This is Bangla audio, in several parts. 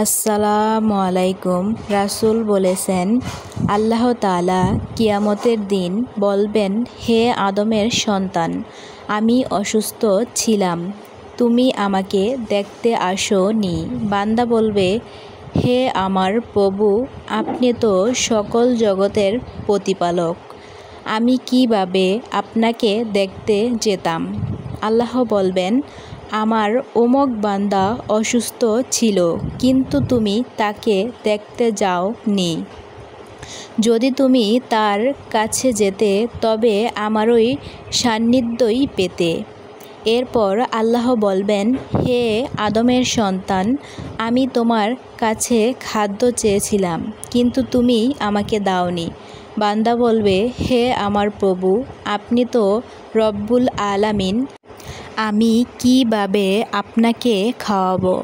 আসসালামু আলাইকুম। রাসূল বলেছেন, আল্লাহ তাআলা কিয়ামতের দিন বলবেন, হে আদমের সন্তান, আমি অসুস্থ ছিলাম, তুমি আমাকে দেখতে আসোনি। বান্দা বলবে, হে আমার প্রভু, আপনি তো সকল জগতের প্রতিপালক, আমি কিভাবে আপনাকে দেখতে যেতাম? আল্লাহ বলবেন, আমার অমুক বান্দা অসুস্থ ছিল, কিন্তু তুমি তাকে দেখতে যাওনি। যদি তুমি তার কাছে যেতে, তবে আমারই সান্নিধ্যই পেতে। এরপর আল্লাহ বলবেন, হে আদমের সন্তান, আমি তোমার কাছে খাদ্য চেয়েছিলাম, কিন্তু তুমি আমাকে দাওনি। বান্দা বলবে, হে আমার প্রভু, আপনি তো রব্বুল আলামিন, আমি কিভাবে আপনাকে খাওয়াবো?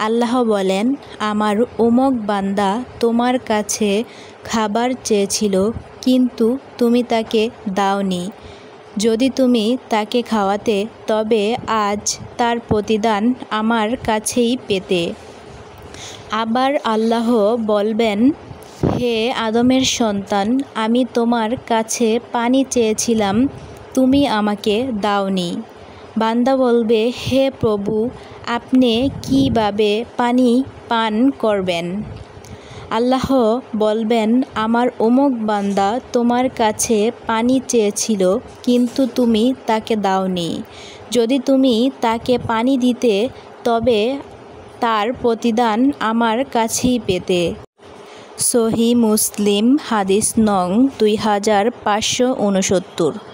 আল্লাহ বলেন, আমার অমুক বান্দা তোমার কাছে খাবার চেয়েছিল, কিন্তু তুমি তাকে দাওনি। যদি তুমি তাকে খাওয়াতে, তবে আজ তার প্রতিদান আমার কাছেই পেতে। আবার আল্লাহ বলবেন, হে আদমের সন্তান, আমি তোমার কাছে পানি চেয়েছিলাম, তুমি আমাকে দাওনি। বান্দা বলবে, হে প্রভু, আপনি কিভাবে পানি পান করবেন? আল্লাহ বলবেন, আমার অমুক বান্দা তোমার কাছে পানি চেয়েছিল, কিন্তু তুমি তাকে দাওনি। যদি তুমি তাকে পানি দিতে, তবে তার প্রতিদান আমার কাছেই পেতে। সহিহ মুসলিম, হাদিস নং 2569।